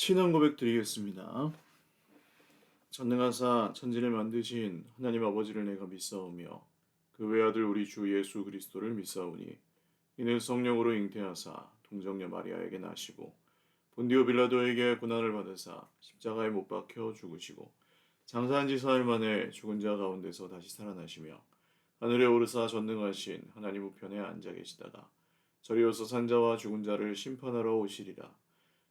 신앙 고백 드리겠습니다. 전능하사 천지를 만드신 하나님 아버지를 내가 믿사오며 그 외아들 우리 주 예수 그리스도를 믿사오니 이는 성령으로 잉태하사 동정녀 마리아에게 나시고 본디오 빌라도에게 고난을 받으사 십자가에 못 박혀 죽으시고 장사한 지 사흘 만에 죽은 자 가운데서 다시 살아나시며 하늘에 오르사 전능하신 하나님 우편에 앉아 계시다가 저리로서 산자와 죽은 자를 심판하러 오시리라.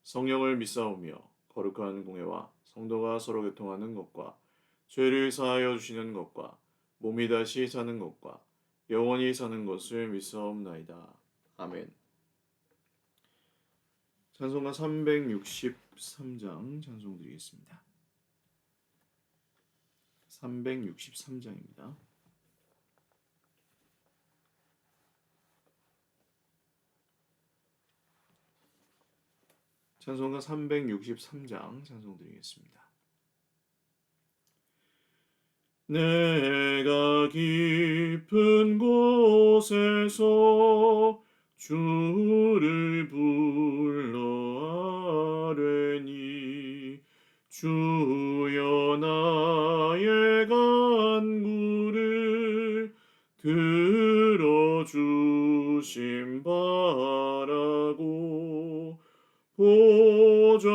성령을 믿사오며 거룩한 공회와 성도가 서로 교통하는 것과 죄를 사하여 주시는 것과 몸이 다시 사는 것과 영원히 사는 것을 믿사옵나이다. 아멘. 찬송가 363장 찬송 드리겠습니다. 363장입니다. 찬송가 363장 찬송 드리겠습니다. 내가 깊은 곳에서 주를 불러 아뢰니 주여 나의 간구를 들어주심 바라고 보좌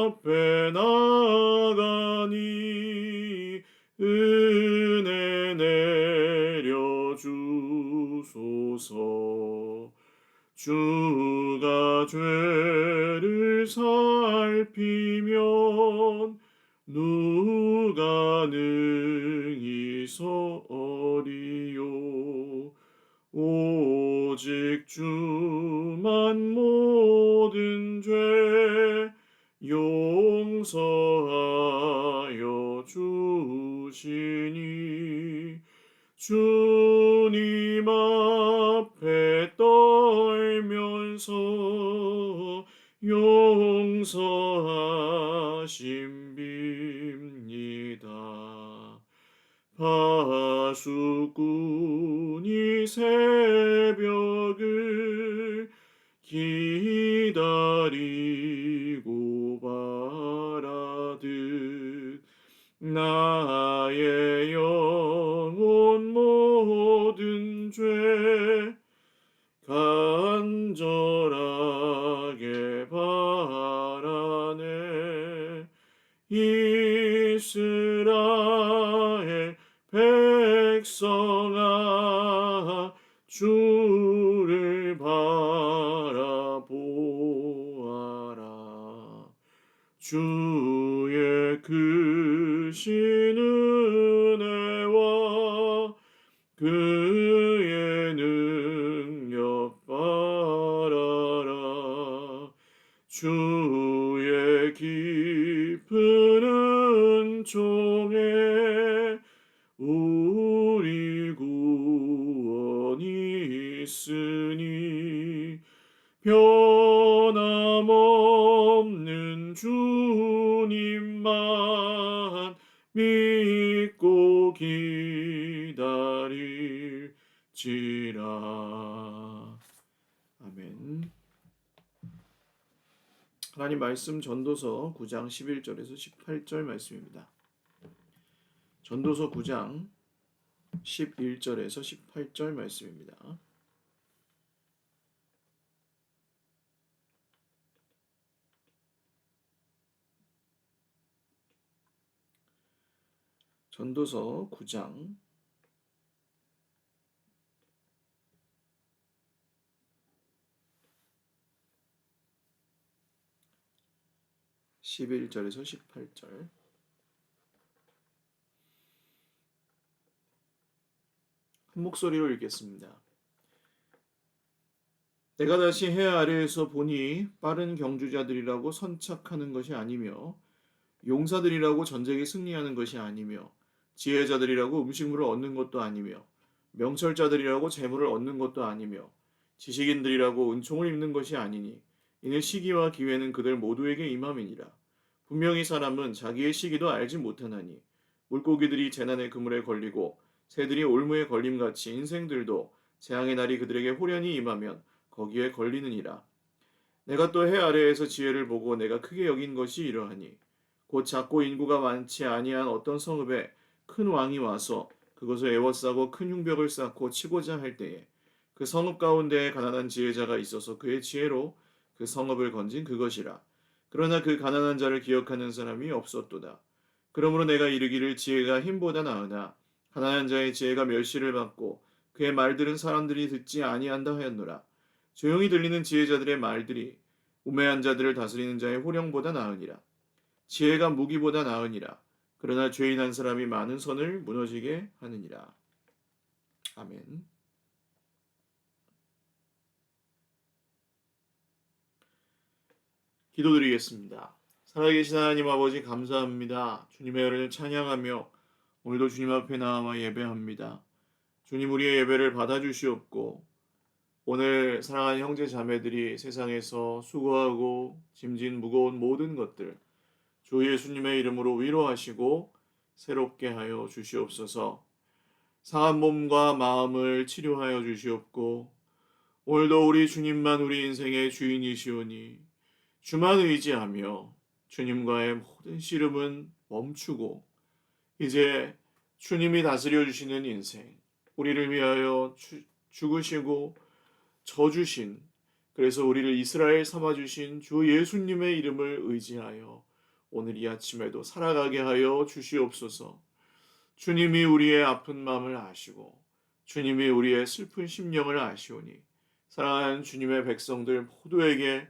앞에 나가니 은혜 내려주소서. 주가 죄를 살피면 누가 능히 서리요. 오직 주만 모든 죄 용서하여 주시니 주님 앞에 떨면서 용서하심 빕니다. 파수꾼이 새벽을 기다리고 바라듯 나의 영혼 모든 죄 간절하게 바라네. 이스라엘 백성아 주를 바라보아라. 주의 크신 은혜와 그의 능력 바라라. 주의 깊은 은총에 우리 구원이 있으니 변함없는 주님만 믿고 기다릴지라. 아멘. 하나님 말씀 전도서 9장 11절에서 18절 말씀입니다. 전도서 9장 11절에서 18절 말씀입니다. 전도서 9장 11절에서 18절. 한 목소리로 읽겠습니다. 내가 다시 해 아래에서 보니 빠른 경주자들이라고 선착하는 것이 아니며 용사들이라고 전쟁에 승리하는 것이 아니며 지혜자들이라고 음식물을 얻는 것도 아니며 명철자들이라고 재물을 얻는 것도 아니며 지식인들이라고 은총을 입는 것이 아니니 이는 시기와 기회는 그들 모두에게 임함이니라. 분명히 사람은 자기의 시기도 알지 못하나니 물고기들이 재난의 그물에 걸리고 새들이 올무에 걸림같이 인생들도 재앙의 날이 그들에게 홀연히 임하면 거기에 걸리느니라. 내가 또 해 아래에서 지혜를 보고 내가 크게 여긴 것이 이러하니 곧 작고 인구가 많지 아니한 어떤 성읍에 큰 왕이 와서 그것을 에워싸고 큰 흉벽을 쌓고 치고자 할 때에 그 성읍 가운데에 가난한 지혜자가 있어서 그의 지혜로 그 성읍을 건진 그것이라. 그러나 그 가난한 자를 기억하는 사람이 없었도다. 그러므로 내가 이르기를 지혜가 힘보다 나으나 가난한 자의 지혜가 멸시를 받고 그의 말들은 사람들이 듣지 아니한다 하였노라. 조용히 들리는 지혜자들의 말들이 우매한 자들을 다스리는 자의 호령보다 나으니라. 지혜가 무기보다 나으니라. 그러나 죄인 한 사람이 많은 선을 무너지게 하느니라. 아멘. 기도드리겠습니다. 살아계신 하나님 아버지 감사합니다. 주님의 은혜를 찬양하며 오늘도 주님 앞에 나와 예배합니다. 주님 우리의 예배를 받아주시옵고 오늘 사랑하는 형제 자매들이 세상에서 수고하고 짐진 무거운 모든 것들 주 예수님의 이름으로 위로하시고 새롭게 하여 주시옵소서. 상한 몸과 마음을 치료하여 주시옵고 오늘도 우리 주님만 우리 인생의 주인이시오니 주만 의지하며 주님과의 모든 씨름은 멈추고 이제 주님이 다스려 주시는 인생 우리를 위하여 죽으시고 져주신 그래서 우리를 이스라엘 삼아주신 주 예수님의 이름을 의지하여 오늘 이 아침에도 살아가게 하여 주시옵소서. 주님이 우리의 아픈 마음을 아시고 주님이 우리의 슬픈 심령을 아시오니 사랑하는 주님의 백성들 모두에게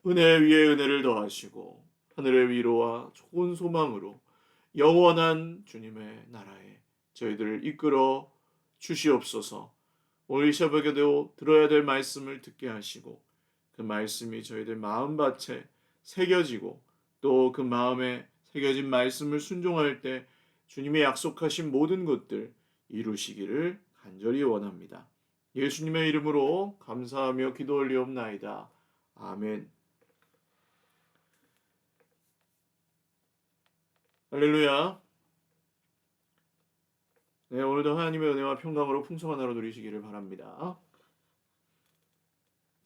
은혜 위에 은혜를 더하시고 하늘의 위로와 좋은 소망으로 영원한 주님의 나라에 저희들을 이끌어 주시옵소서. 오늘 이 새벽에도 들어야 될 말씀을 듣게 하시고 그 말씀이 저희들 마음밭에 새겨지고 또 그 마음에 새겨진 말씀을 순종할 때 주님의 약속하신 모든 것들 이루시기를 간절히 원합니다. 예수님의 이름으로 감사하며 기도 올리옵나이다. 아멘. 할렐루야. 네, 오늘도 하나님의 은혜와 평강으로 풍성한 하루 누리시기를 바랍니다.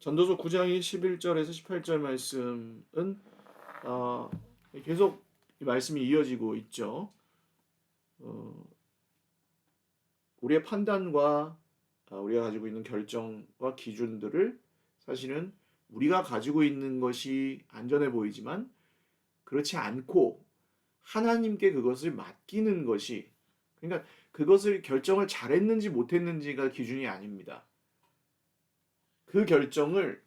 전도서 9장 11절에서 18절 말씀은 계속 이 말씀이 이어지고 있죠. 우리의 판단과 우리가 가지고 있는 결정과 기준들을 사실은 우리가 가지고 있는 것이 안전해 보이지만 그렇지 않고 하나님께 그것을 맡기는 것이 그러니까 그것을 결정을 잘했는지 못했는지가 기준이 아닙니다. 그 결정을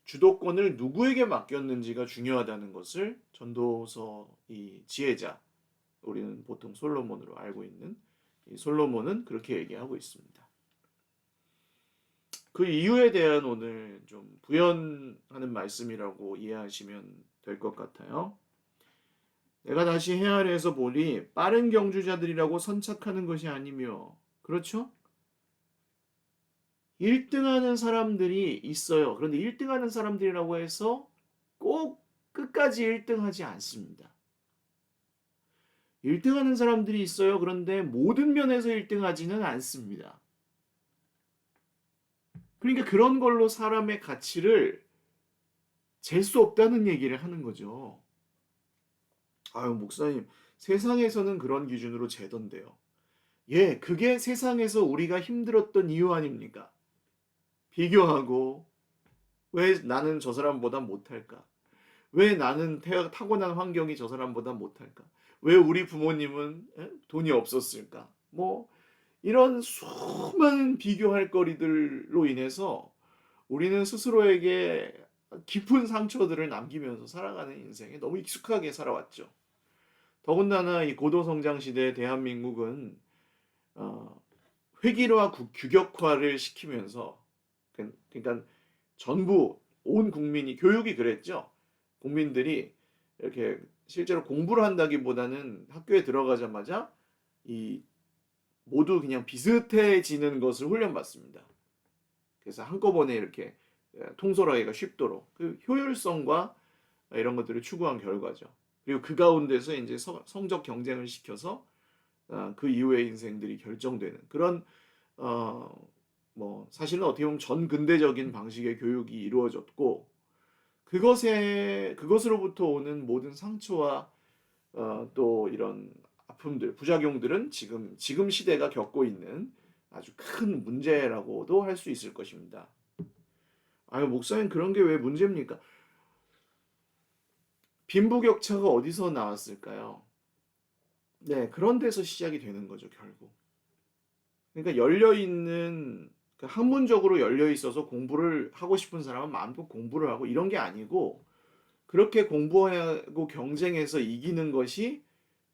주도권을 누구에게 맡겼는지가 중요하다는 것을 전도서 이 지혜자 우리는 보통 솔로몬으로 알고 있는 이 솔로몬은 그렇게 얘기하고 있습니다. 그 이유에 대한 오늘 좀 부연하는 말씀이라고 이해하시면 될 것 같아요. 내가 다시 해 아래에서 보니 빠른 경주자들이라고 선착하는 것이 아니며 그렇죠? 1등하는 사람들이 있어요. 그런데 1등하는 사람들이라고 해서 꼭 끝까지 1등하지 않습니다. 1등하는 사람들이 있어요. 그런데 모든 면에서 1등하지는 않습니다. 그러니까 그런 걸로 사람의 가치를 잴 수 없다는 얘기를 하는 거죠. 아유, 목사님, 세상에서는 그런 기준으로 재던데요. 예, 그게 세상에서 우리가 힘들었던 이유 아닙니까? 비교하고, 왜 나는 저 사람보다 못할까? 왜 나는 타고난 환경이 저 사람보다 못할까? 왜 우리 부모님은 돈이 없었을까? 뭐, 이런 수많은 비교할 거리들로 인해서 우리는 스스로에게 깊은 상처들을 남기면서 살아가는 인생에 너무 익숙하게 살아왔죠. 더군다나 이 고도성장 시대의 대한민국은 획일화, 규격화를 시키면서 그러니까 전부 온 국민이 교육이 그랬죠. 국민들이 이렇게 실제로 공부를 한다기보다는 학교에 들어가자마자 이 모두 그냥 비슷해지는 것을 훈련받습니다. 그래서 한꺼번에 이렇게 통솔하기가 쉽도록 그 효율성과 이런 것들을 추구한 결과죠. 그리고 그 가운데서 이제 성적 경쟁을 시켜서 그 이후의 인생들이 결정되는 그런 뭐 사실은 어떻게 보면 전근대적인 방식의 교육이 이루어졌고 그것으로부터 오는 모든 상처와 또 이런 아픔들, 부작용들은 지금 시대가 겪고 있는 아주 큰 문제라고도 할 수 있을 것입니다. 아유, 목사님 그런 게 왜 문제입니까? 빈부격차가 어디서 나왔을까요? 네, 그런 데서 시작이 되는 거죠, 결국. 그러니까 학문적으로 열려 있어서 공부를 하고 싶은 사람은 마음껏 공부를 하고 이런 게 아니고 그렇게 공부하고 경쟁해서 이기는 것이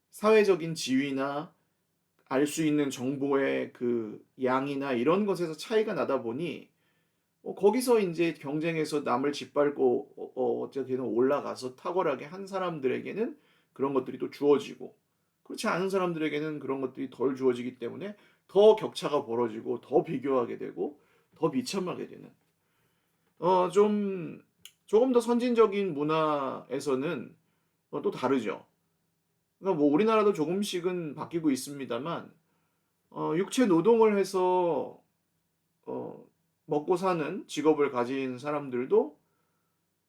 사회적인 지위나 알 수 있는 정보의 그 양이나 이런 것에서 차이가 나다 보니 거기서 이제 경쟁해서 남을 짓밟고 어떻게든 올라가서 탁월하게 한 사람들에게는 그런 것들이 또 주어지고 그렇지 않은 사람들에게는 그런 것들이 덜 주어지기 때문에 더 격차가 벌어지고 더 비교하게 되고 더 비참하게 되는 좀 조금 더 선진적인 문화에서는 또 다르죠. 그러니까 뭐 우리나라도 조금씩은 바뀌고 있습니다만 육체 노동을 해서 어, 먹고 사는 직업을 가진 사람들도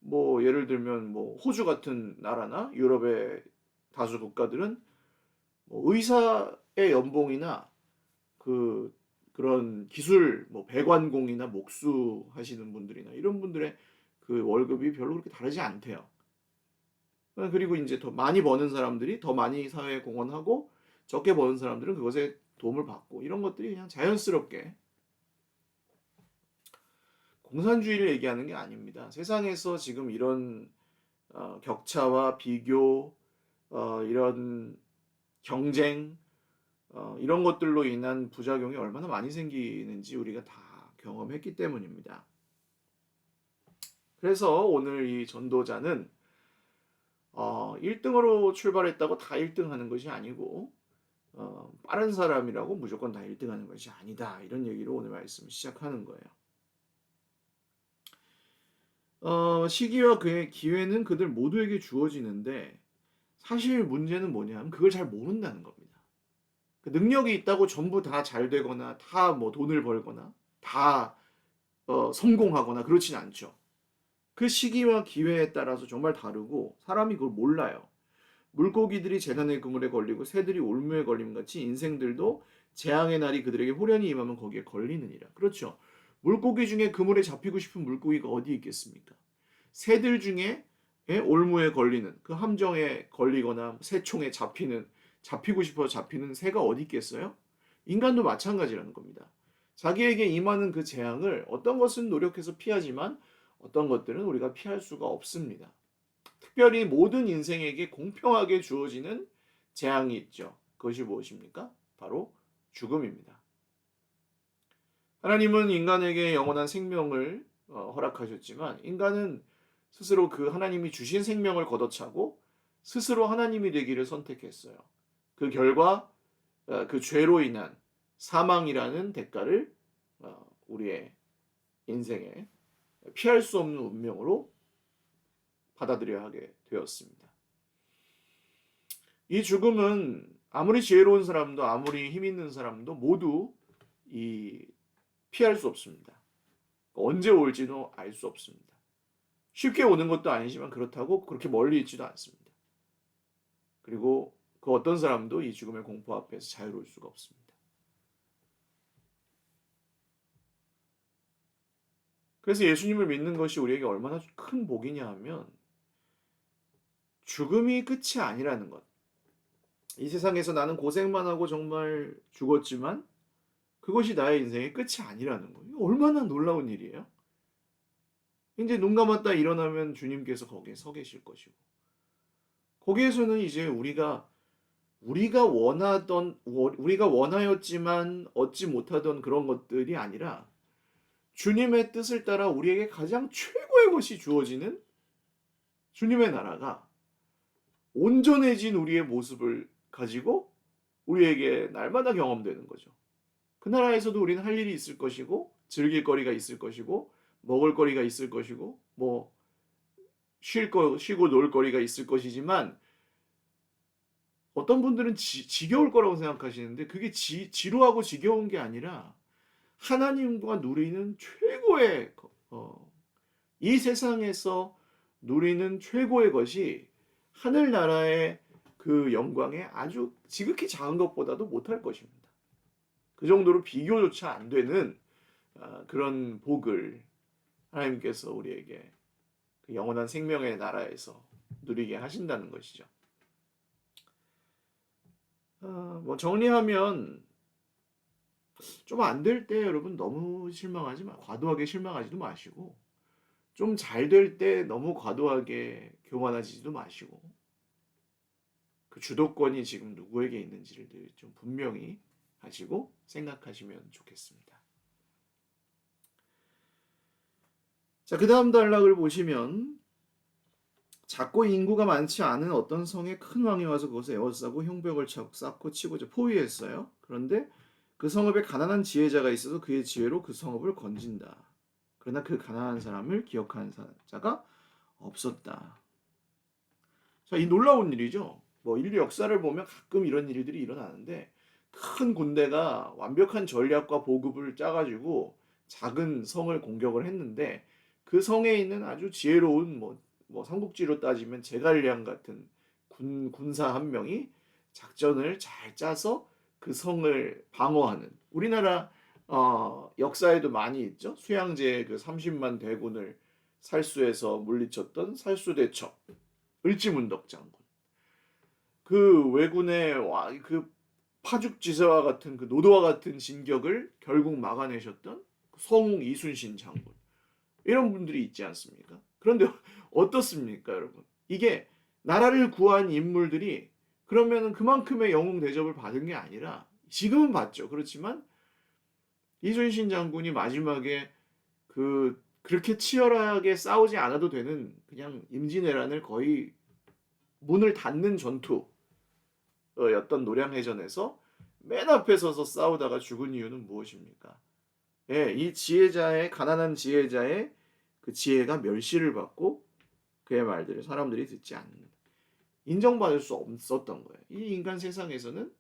뭐 예를 들면 뭐 호주 같은 나라나 유럽의 다수 국가들은 뭐 의사의 연봉이나 그런 기술 뭐 배관공이나 목수 하시는 분들이나 이런 분들의 그 월급이 별로 그렇게 다르지 않대요. 그리고 이제 더 많이 버는 사람들이 더 많이 사회에 공헌하고 적게 버는 사람들은 그것에 도움을 받고 이런 것들이 그냥 자연스럽게 공산주의를 얘기하는 게 아닙니다. 세상에서 지금 이런 격차와 비교, 이런 경쟁, 이런 것들로 인한 부작용이 얼마나 많이 생기는지 우리가 다 경험했기 때문입니다. 그래서 오늘 이 전도자는 1등으로 출발했다고 다 1등 하는 것이 아니고 빠른 사람이라고 무조건 다 1등 하는 것이 아니다. 이런 얘기로 오늘 말씀을 시작하는 거예요. 시기와 그의 기회는 그들 모두에게 주어지는데 사실 문제는 뭐냐면 그걸 잘 모른다는 겁니다. 그 능력이 있다고 전부 다 잘 되거나 다 뭐 돈을 벌거나 다 성공하거나 그렇진 않죠. 그 시기와 기회에 따라서 정말 다르고 사람이 그걸 몰라요. 물고기들이 재난의 그물에 걸리고 새들이 올무에 걸림 같이 인생들도 재앙의 날이 그들에게 호련히 임하면 거기에 걸리느니라. 그렇죠. 물고기 중에 그물에 잡히고 싶은 물고기가 어디 있겠습니까? 새들 중에 올무에 걸리는 그 함정에 걸리거나 새총에 잡히고 싶어 잡히는 새가 어디 있겠어요? 인간도 마찬가지라는 겁니다. 자기에게 임하는 그 재앙을 어떤 것은 노력해서 피하지만 어떤 것들은 우리가 피할 수가 없습니다. 특별히 모든 인생에게 공평하게 주어지는 재앙이 있죠. 그것이 무엇입니까? 바로 죽음입니다. 하나님은 인간에게 영원한 생명을 허락하셨지만 인간은 스스로 그 하나님이 주신 생명을 걷어차고 스스로 하나님이 되기를 선택했어요. 그 결과 그 죄로 인한 사망이라는 대가를 우리의 인생에 피할 수 없는 운명으로 받아들여야 하게 되었습니다. 이 죽음은 아무리 지혜로운 사람도 아무리 힘 있는 사람도 모두 피할 수 없습니다. 언제 올지도 알 수 없습니다. 쉽게 오는 것도 아니지만 그렇다고 그렇게 멀리 있지도 않습니다. 그리고 그 어떤 사람도 이 죽음의 공포 앞에서 자유로울 수가 없습니다. 그래서 예수님을 믿는 것이 우리에게 얼마나 큰 복이냐 하면 죽음이 끝이 아니라는 것. 이 세상에서 나는 고생만 하고 정말 죽었지만 그것이 나의 인생의 끝이 아니라는 거예요. 얼마나 놀라운 일이에요. 이제 눈 감았다 일어나면 주님께서 거기에 서 계실 것이고 거기에서는 이제 우리가 원하였지만 얻지 못하던 그런 것들이 아니라 주님의 뜻을 따라 우리에게 가장 최고의 것이 주어지는 주님의 나라가 온전해진 우리의 모습을 가지고 우리에게 날마다 경험되는 거죠. 그 나라에서도 우리는 할 일이 있을 것이고 즐길 거리가 있을 것이고 먹을 거리가 있을 것이고 뭐 쉬고 놀 거리가 있을 것이지만 어떤 분들은 지겨울 거라고 생각하시는데 그게 지루하고 지겨운 게 아니라 하나님과 누리는 최고의 이 세상에서 누리는 최고의 것이 하늘나라의 그 영광에 아주 지극히 작은 것보다도 못할 것입니다. 그 정도로 비교조차 안 되는 그런 복을 하나님께서 우리에게 그 영원한 생명의 나라에서 누리게 하신다는 것이죠. 뭐 정리하면 좀 안 될 때 여러분 너무 실망하지 마, 과도하게 실망하지도 마시고, 좀 잘 될 때 너무 과도하게 교만하지도 마시고, 그 주도권이 지금 누구에게 있는지를 좀 분명히 하시고 생각하시면 좋겠습니다. 자, 그 다음 단락을 보시면 작고 인구가 많지 않은 어떤 성에 큰 왕이 와서 그것을 에워싸고 형벽을 쌓고 치고자 포위했어요. 그런데 그 성읍에 가난한 지혜자가 있어서 그의 지혜로 그 성읍을 건진다. 그러나 그 가난한 사람을 기억하는 자가 없었다. 자, 이 놀라운 일이죠. 뭐 인류 역사를 보면 가끔 이런 일들이 일어나는데, 큰 군대가 완벽한 전략과 보급을 짜가지고 작은 성을 공격을 했는데, 그 성에 있는 아주 지혜로운 뭐 삼국지로 따지면 제갈량 같은 군사 한 명이 작전을 잘 짜서 그 성을 방어하는, 우리나라 역사에도 많이 있죠. 수양제 그 30만 대군을 살수해서 물리쳤던 살수대첩 을지문덕 장군. 그 왜군의 그 파죽지세와 같은 그 노도와 같은 진격을 결국 막아내셨던 성웅 이순신 장군. 이런 분들이 있지 않습니까? 그런데 어떻습니까, 여러분? 이게 나라를 구한 인물들이 그러면은 그만큼의 영웅 대접을 받은 게 아니라, 지금은 받죠. 그렇지만 이순신 장군이 마지막에 그렇게 치열하게 싸우지 않아도 되는 그냥 임진왜란을 거의 문을 닫는 전투였던 노량해전에서 맨 앞에 서서 싸우다가 죽은 이유는 무엇입니까? 예, 이 지혜자의, 가난한 지혜자의 그 지혜가 멸시를 받고 그의 말들을 사람들이 듣지 않는, 인정받을 수 없었던 거예요. 이 인간 세상에서는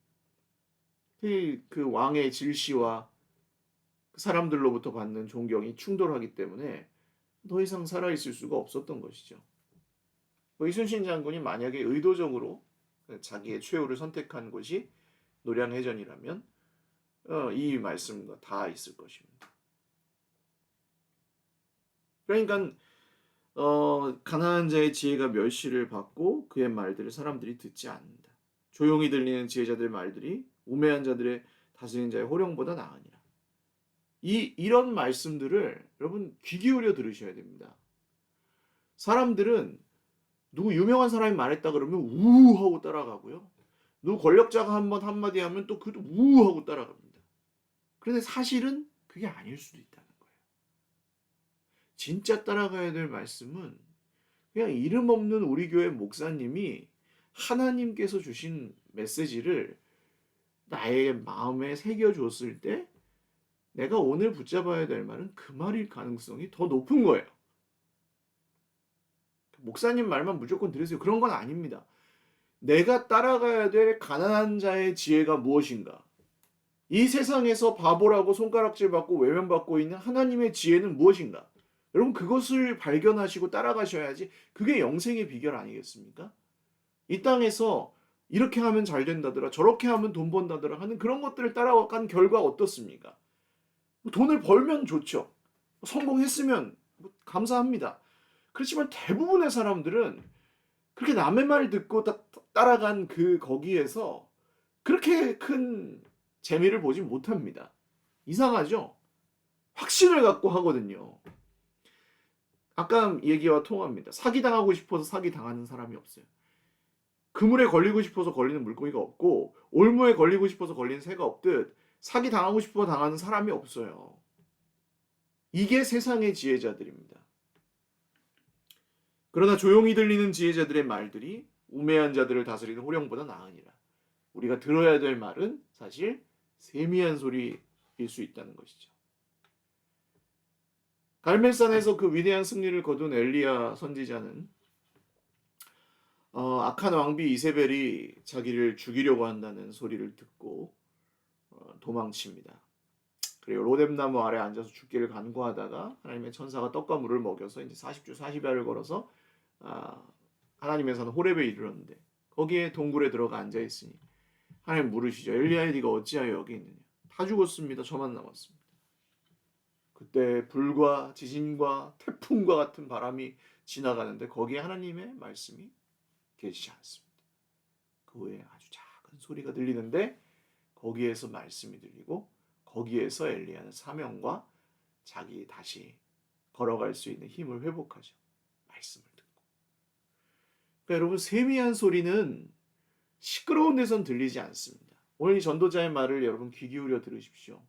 그 왕의 질시와 사람들로부터 받는 존경이 충돌하기 때문에 더 이상 살아있을 수가 없었던 것이죠. 이순신 장군이 만약에 의도적으로 자기의 최후를 선택한 곳이 노량해전이라면 이 말씀과 다 있을 것입니다. 그러니까 가난한 자의 지혜가 멸시를 받고 그의 말들을 사람들이 듣지 않는다. 조용히 들리는 지혜자들의 말들이 우매한 자들의 다스리는 자의 호령보다 나으니라. 이런 말씀들을 여러분 귀 기울여 들으셔야 됩니다. 사람들은 누구 유명한 사람이 말했다 그러면 우하고 따라가고요. 누구 권력자가 한번 한마디 하면 또 그도 우하고 따라갑니다. 그런데 사실은 그게 아닐 수도 있다는 거예요. 진짜 따라가야 될 말씀은 그냥 이름 없는 우리 교회 목사님이 하나님께서 주신 메시지를 나의 마음에 새겨줬을 때 내가 오늘 붙잡아야 될 말은 그 말일 가능성이 더 높은 거예요. 목사님 말만 무조건 들으세요. 그런 건 아닙니다. 내가 따라가야 될 가난한 자의 지혜가 무엇인가? 이 세상에서 바보라고 손가락질 받고 외면받고 있는 하나님의 지혜는 무엇인가? 여러분 그것을 발견하시고 따라가셔야지 그게 영생의 비결 아니겠습니까? 이 땅에서 이렇게 하면 잘 된다더라, 저렇게 하면 돈 번다더라 하는 그런 것들을 따라간 결과 어떻습니까? 돈을 벌면 좋죠. 성공했으면 감사합니다. 그렇지만 대부분의 사람들은 그렇게 남의 말 듣고 따라간 거기에서 그렇게 큰 재미를 보지 못합니다. 이상하죠? 확신을 갖고 하거든요. 아까 얘기와 통합니다. 사기당하고 싶어서 사기당하는 사람이 없어요. 그물에 걸리고 싶어서 걸리는 물고기가 없고 올무에 걸리고 싶어서 걸리는 새가 없듯 사기당하고 싶어 당하는 사람이 없어요. 이게 세상의 지혜자들입니다. 그러나 조용히 들리는 지혜자들의 말들이 우매한 자들을 다스리는 호령보다 나으니라. 우리가 들어야 될 말은 사실 세미한 소리일 수 있다는 것이죠. 갈멜산에서 그 위대한 승리를 거둔 엘리야 선지자는 악한 왕비 이세벨이 자기를 죽이려고 한다는 소리를 듣고 도망칩니다. 그리고 로뎀나무 아래 앉아서 죽기를 간구하다가 하나님의 천사가 떡과 물을 먹여서 이제 40주 40야를 걸어서 아, 하나님의 산 호렙에 이르렀는데 거기에 동굴에 들어가 앉아 있으니 하나님 물으시죠. 엘리야야 네가 어찌하여 여기 있느냐. 다 죽었습니다. 저만 남았습니다. 그때 불과 지진과 태풍과 같은 바람이 지나가는데 거기에 하나님의 말씀이 계시지 않습니다. 그 후에 아주 작은 소리가 들리는데 거기에서 말씀이 들리고 거기에서 엘리야는 사명과 자기 다시 걸어갈 수 있는 힘을 회복하죠. 말씀을 듣고. 그러니까 여러분 세미한 소리는 시끄러운 데선 들리지 않습니다. 오늘 이 전도자의 말을 여러분 귀 기울여 들으십시오.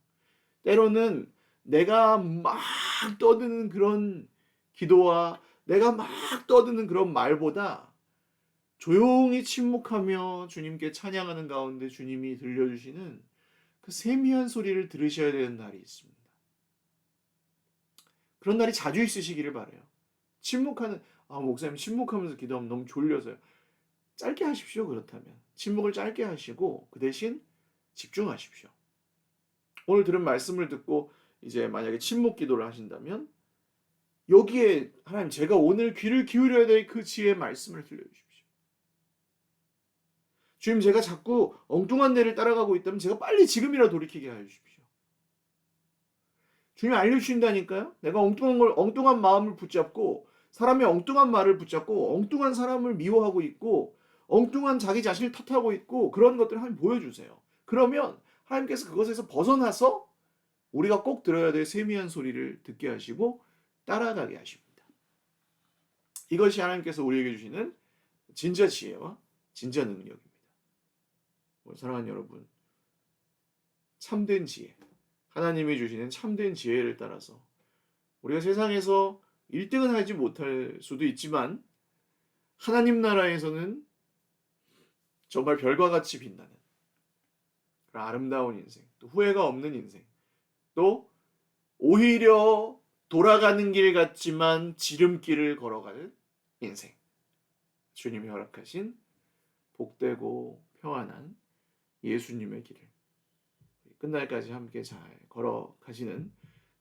때로는 내가 막 떠드는 그런 기도와 내가 막 떠드는 그런 말보다 조용히 침묵하며 주님께 찬양하는 가운데 주님이 들려주시는 그 세미한 소리를 들으셔야 되는 날이 있습니다. 그런 날이 자주 있으시기를 바라요. 목사님 침묵하면서 기도하면 너무 졸려서요. 짧게 하십시오. 그렇다면 침묵을 짧게 하시고 그 대신 집중하십시오. 오늘 들은 말씀을 듣고 이제 만약에 침묵 기도를 하신다면 여기에 하나님 제가 오늘 귀를 기울여야 될 그 지혜의 말씀을 들려주십시오. 주님 제가 자꾸 엉뚱한 데를 따라가고 있다면 제가 빨리 지금이라도 돌이키게 하여 주십시오. 주님이 알려주신다니까요. 내가 엉뚱한 마음을 붙잡고 사람의 엉뚱한 말을 붙잡고 엉뚱한 사람을 미워하고 있고 엉뚱한 자기 자신을 탓하고 있고 그런 것들을 하나님 보여주세요. 그러면 하나님께서 그것에서 벗어나서 우리가 꼭 들어야 될 세미한 소리를 듣게 하시고 따라가게 하십니다. 이것이 하나님께서 우리에게 주시는 진짜 지혜와 진짜 능력입니다. 사랑하는 여러분, 참된 지혜, 하나님이 주시는 참된 지혜를 따라서 우리가 세상에서 1등은 하지 못할 수도 있지만 하나님 나라에서는 정말 별과 같이 빛나는 그런 아름다운 인생, 또 후회가 없는 인생, 또 오히려 돌아가는 길 같지만 지름길을 걸어가는 인생, 주님이 허락하신 복되고 평안한 예수님의 길을 끝날까지 함께 잘 걸어가시는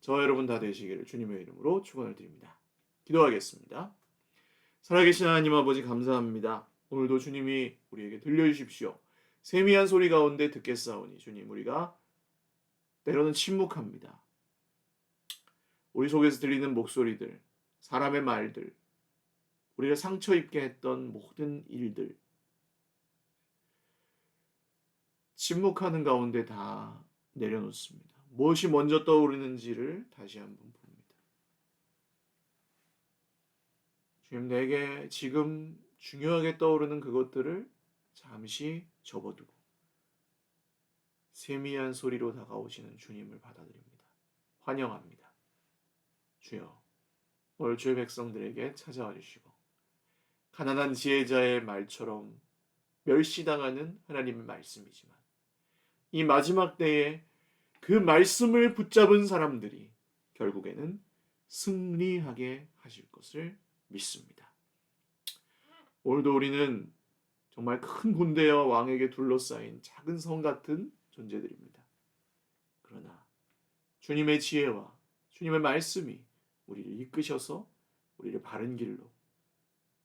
저와 여러분 다 되시기를 주님의 이름으로 축원을 드립니다. 기도하겠습니다. 살아계신 하나님 아버지 감사합니다. 오늘도 주님이 우리에게 들려주십시오. 세미한 소리 가운데 듣겠사오니 주님 우리가 때로는 침묵합니다. 우리 속에서 들리는 목소리들, 사람의 말들, 우리를 상처 입게 했던 모든 일들 침묵하는 가운데 다 내려놓습니다. 무엇이 먼저 떠오르는지를 다시 한번 봅니다. 주님 내게 지금 중요하게 떠오르는 그것들을 잠시 접어두고 세미한 소리로 다가오시는 주님을 받아들입니다. 환영합니다. 주여 오늘 주의 백성들에게 찾아와 주시고 가난한 지혜자의 말처럼 멸시당하는 하나님의 말씀이지만 이 마지막 때에 그 말씀을 붙잡은 사람들이 결국에는 승리하게 하실 것을 믿습니다. 오늘도 우리는 정말 큰 군대와 왕에게 둘러싸인 작은 성 같은 존재들입니다. 그러나 주님의 지혜와 주님의 말씀이 우리를 이끄셔서 우리를 바른 길로,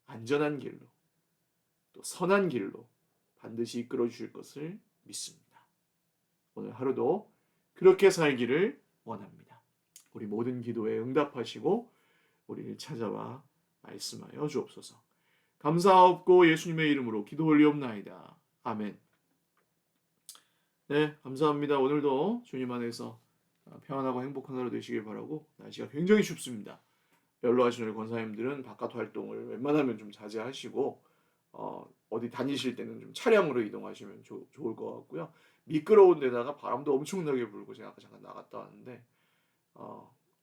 안전한 길로, 또 선한 길로 반드시 이끌어 주실 것을 믿습니다. 오늘 하루도 그렇게 살기를 원합니다. 우리 모든 기도에 응답하시고 우리를 찾아와 말씀하여 주옵소서. 감사하옵고 예수님의 이름으로 기도 올리옵나이다. 아멘. 네, 감사합니다. 오늘도 주님 안에서 평안하고 행복한 하루 되시길 바라고 날씨가 굉장히 춥습니다. 연로하신 우리 권사님들은 바깥 활동을 웬만하면 좀 자제하시고 어디 다니실 때는 좀 차량으로 이동하시면 좋을 것 같고요. 미끄러운 데다가 바람도 엄청나게 불고 제가 아까 잠깐 나갔다 왔는데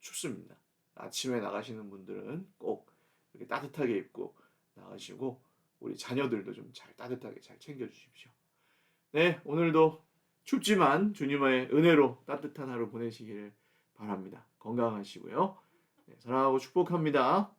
춥습니다. 아침에 나가시는 분들은 꼭 이렇게 따뜻하게 입고 나가시고 우리 자녀들도 좀 잘 따뜻하게 잘 챙겨주십시오. 네, 오늘도 춥지만 주님의 은혜로 따뜻한 하루 보내시기를 바랍니다. 건강하시고요. 네, 사랑하고 축복합니다.